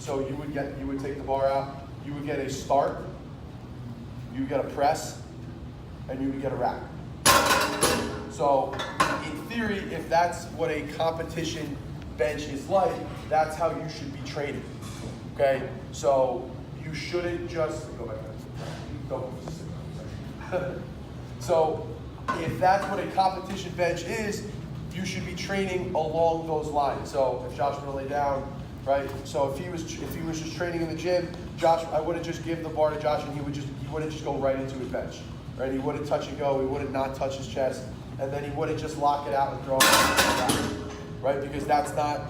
So you would take the bar out, you would get a start, you would get a press, and you would get a rack. So in theory, if that's what a competition bench is like, that's how you should be training. Okay? So you shouldn't just go back. So if that's what a competition bench is, you should be training along those lines. So if Josh were to lay down, right? So if he was just training in the gym, Josh, I wouldn't just give the bar to Josh and he wouldn't just go right into his bench, right? He wouldn't touch and go. He wouldn't not touch his chest, and then he wouldn't just lock it out and throw it, right? Because that's not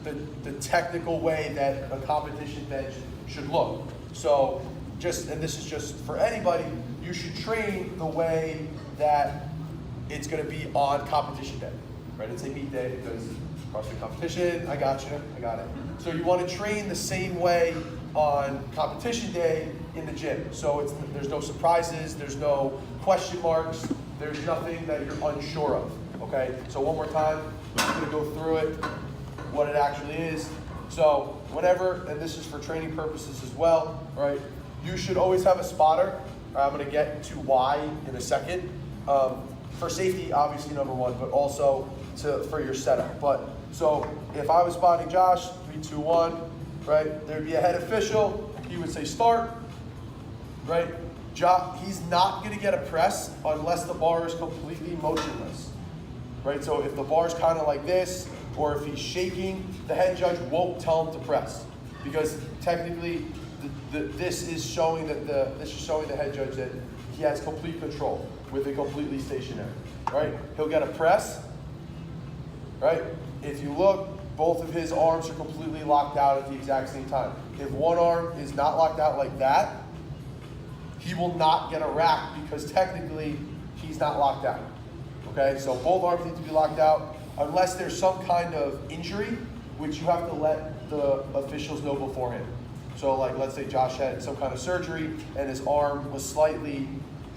the technical way that a competition bench should look. So and this is just for anybody, you should train the way that it's going to be on competition day, right? It's a meet day because CrossFit competition, I got you, I got it. So you want to train the same way on competition day in the gym. So there's no surprises, there's no question marks, there's nothing that you're unsure of, okay? So one more time, I'm going to go through it, what it actually is. So whenever, and this is for training purposes as well, right? You should always have a spotter. I'm going to get to why in a second. For safety, obviously number one, but also for your setup. But so if I was spotting Josh, 3, 2, 1, right? There'd be a head official. He would say start, right? He's not going to get a press unless the bar is completely motionless, right? So if the bar is kind of like this, or if he's shaking, the head judge won't tell him to press, because technically this is showing the head judge that he has complete control with it completely stationary, right? He'll get a press, right? If you look, both of his arms are completely locked out at the exact same time. If one arm is not locked out like that, he will not get a rack because technically he's not locked out, okay? So both arms need to be locked out unless there's some kind of injury, which you have to let the officials know beforehand. So like, let's say Josh had some kind of surgery and his arm was slightly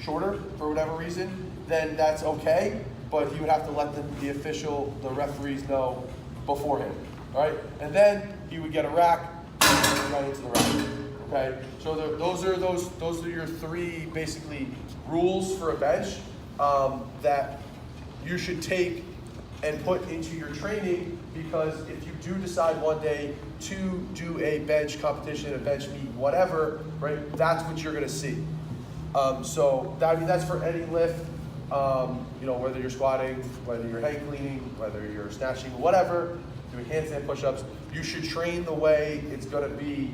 shorter for whatever reason, then that's okay, but he would have to let the referees know beforehand, all right? And then he would get a rack and right into the rack, okay? So those are your 3 basically rules for a bench that you should take and put into your training, because if you do decide one day to do a bench competition, a bench meet, whatever, right, that's what you're gonna see. So that's for any lift, you know, whether you're squatting, whether you're hang cleaning, whether you're snatching, whatever, doing handstand push-ups, you should train the way it's gonna be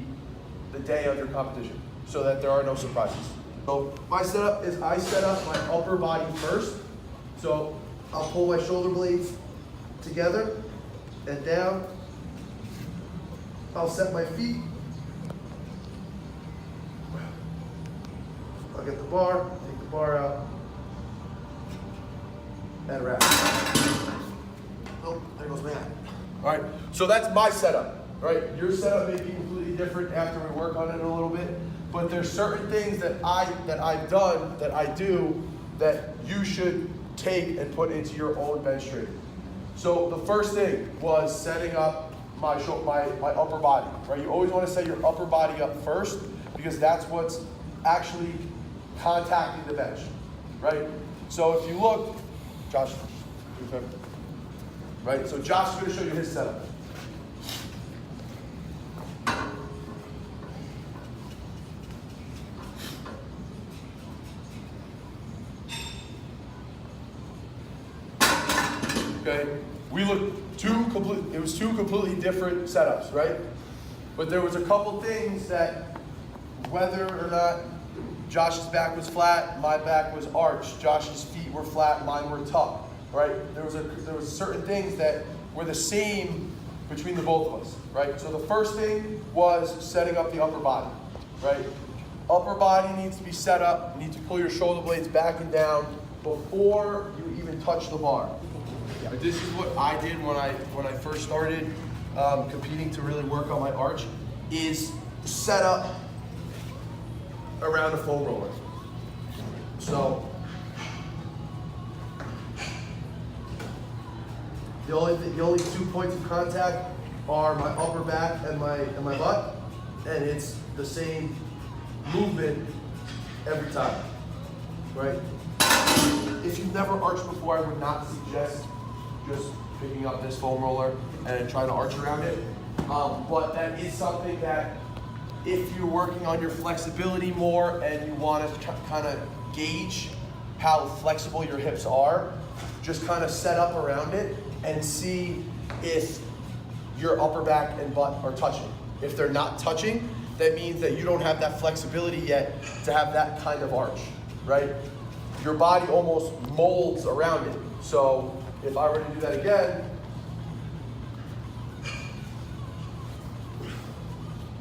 the day of your competition so that there are no surprises. So my setup is I set up my upper body first. So I'll pull my shoulder blades together and down. I'll set my feet. I'll get the bar, take the bar out, and wrap. Oh, there goes my hat. All right, so that's my setup, right? Your setup may be completely different after we work on it a little bit, but there's certain things that I've done, that I do, that you should take and put into your own bench training. So the first thing was setting up my upper body, right? You always want to set your upper body up first, because that's what's actually contacting the bench, right? So if you look, Josh, right? So Josh is going to show you his setup. Okay, it was two completely different setups, right? But there was a couple things that, whether or not Josh's back was flat, my back was arched, Josh's feet were flat, mine were tucked, right? There was certain things that were the same between the both of us, right? So the first thing was setting up the upper body, right? Upper body needs to be set up. You need to pull your shoulder blades back and down before you even touch the bar. But this is what I did when I first started competing to really work on my arch, is set up around a foam roller. So the only 2 points of contact are my upper back and my butt. and it's the same movement every time, right? If you've never arched before, I would not suggest just picking up this foam roller and trying to arch around it. But that is something that if you're working on your flexibility more and you want to kind of gauge how flexible your hips are, just kind of set up around it and see if your upper back and butt are touching. If they're not touching, that means that you don't have that flexibility yet to have that kind of arch, right? Your body almost molds around it. So if I were to do that again,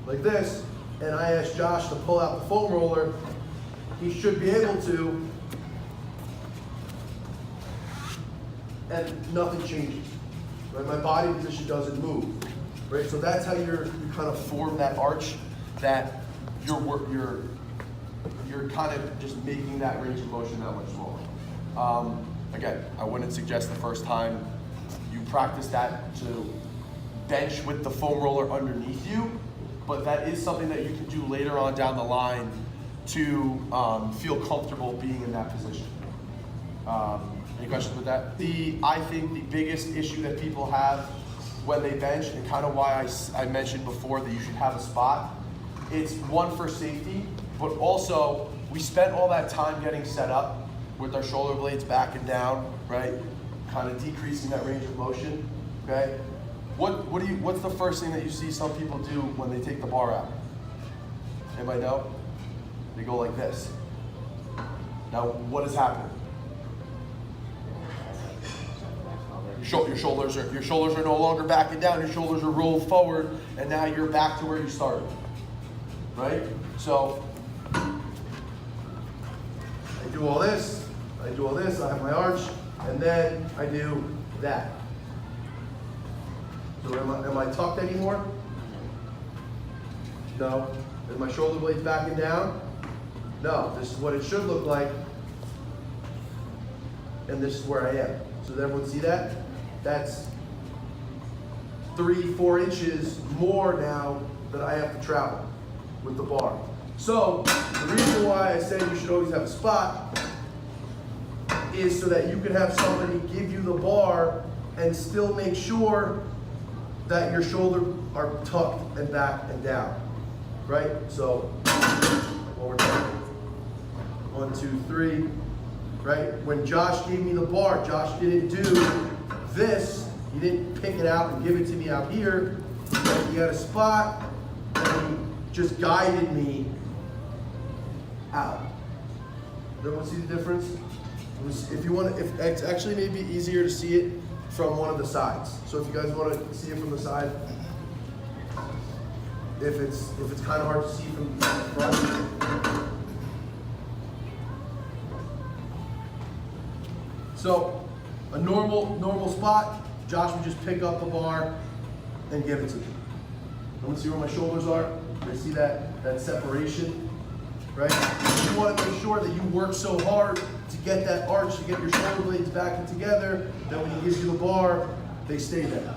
like this, and I asked Josh to pull out the foam roller, he should be able to, and nothing changes. Right? My body position doesn't move. Right? So that's how you kind of form that arch, that you're kind of just making that range of motion that much smaller. Again, I wouldn't suggest the first time you practice that to bench with the foam roller underneath you, but that is something that you can do later on down the line to feel comfortable being in that position. Any questions with that? I think the biggest issue that people have when they bench, and kind of why I mentioned before that you should have a spot, it's one for safety, but also we spent all that time getting set up with our shoulder blades back and down, right? Kind of decreasing that range of motion, okay? What's the first thing that you see some people do when they take the bar out? Anybody know? They go like this. Now, what has happened? Your shoulders are no longer backing down. Your shoulders are rolled forward, and now you're back to where you started, right? So I do all this. I have my arch, and then I do that. So am I tucked anymore? No. Is my shoulder blades backing down? No. This is what it should look like, and this is where I am. So does everyone see that? That's 3-4 inches more now that I have to travel with the bar. So the reason why I say you should always have a spot is so that you can have somebody give you the bar and still make sure that your shoulders are tucked and back and down, right? So one more time. 1, 2, 3, right? When Josh gave me the bar, Josh didn't do this. He didn't pick it out and give it to me out here. Right? He had a spot and he just guided me out. Does everyone see the difference? If you want to, if it's actually maybe easier to see it from one of the sides. So if you guys want to see it from the side, if it's kind of hard to see from the front. So a normal spot, Josh would just pick up the bar and give it to me. I want to see where my shoulders are. I see that separation, right? You want to make sure that you work so hard to get that arch, to get your shoulder blades back and together, that when he gives you the bar, they stay there.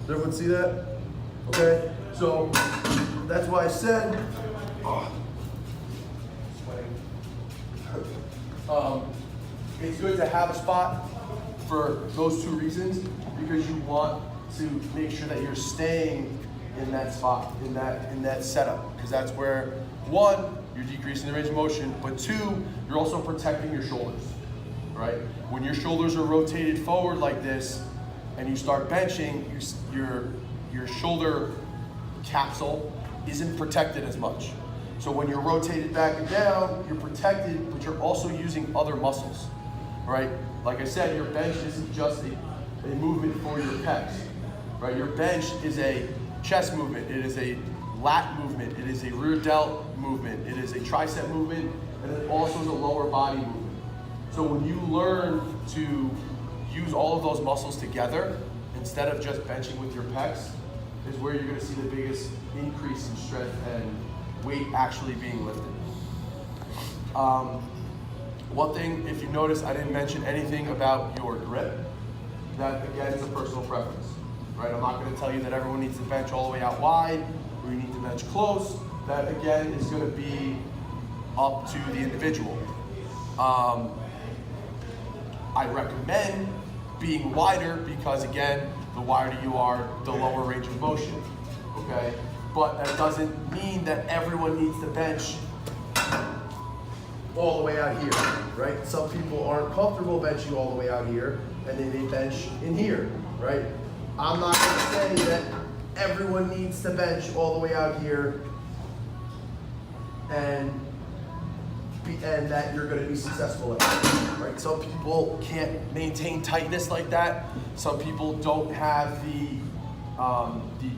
Does everyone see that? Okay, so that's why I said, it's good to have a spot for those two reasons, because you want to make sure that you're staying in that spot, in that setup, because that's where, one, you're decreasing the range of motion, but two, you're also protecting your shoulders, right? When your shoulders are rotated forward like this, and you start benching, your shoulder capsule isn't protected as much. So when you're rotated back and down, you're protected, but you're also using other muscles, right? Like I said, your bench isn't just a movement for your pecs, right? Your bench is a chest movement, it is a lat movement, it is a rear delt movement, it is a tricep movement, and it also is a lower body movement. So when you learn to use all of those muscles together, instead of just benching with your pecs, is where you're gonna see the biggest increase in strength and weight actually being lifted. One thing, if you notice, I didn't mention anything about your grip. That, again, is a personal preference, right? I'm not gonna tell you that everyone needs to bench all the way out wide, or you need to bench close, that again is going to be up to the individual. I recommend being wider because again, the wider you are, the lower range of motion, okay? But that doesn't mean that everyone needs to bench all the way out here, right? Some people aren't comfortable benching all the way out here, and then they bench in here, right? I'm not gonna say that everyone needs to bench all the way out here and that you're gonna be successful at it, right? Some people can't maintain tightness like that. Some people don't have the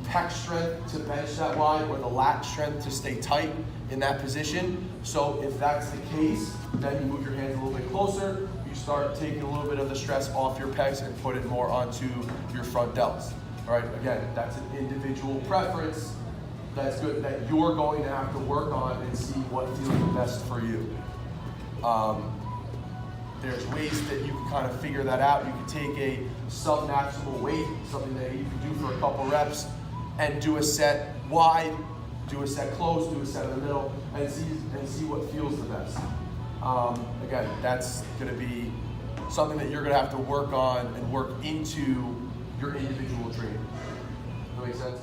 pec strength to bench that wide or the lat strength to stay tight in that position. So if that's the case, then you move your hands a little bit closer, you start taking a little bit of the stress off your pecs and put it more onto your front delts. All right, again, that's an individual preference. That's good, that you're going to have to work on and see what feels the best for you. There's ways that you can kind of figure that out. You can take a sub-maximal weight, something that you can do for a couple reps, and do a set wide, do a set close, do a set in the middle, and see what feels the best. Again, that's going to be something that you're going to have to work on and work into your individual training. Does that make sense?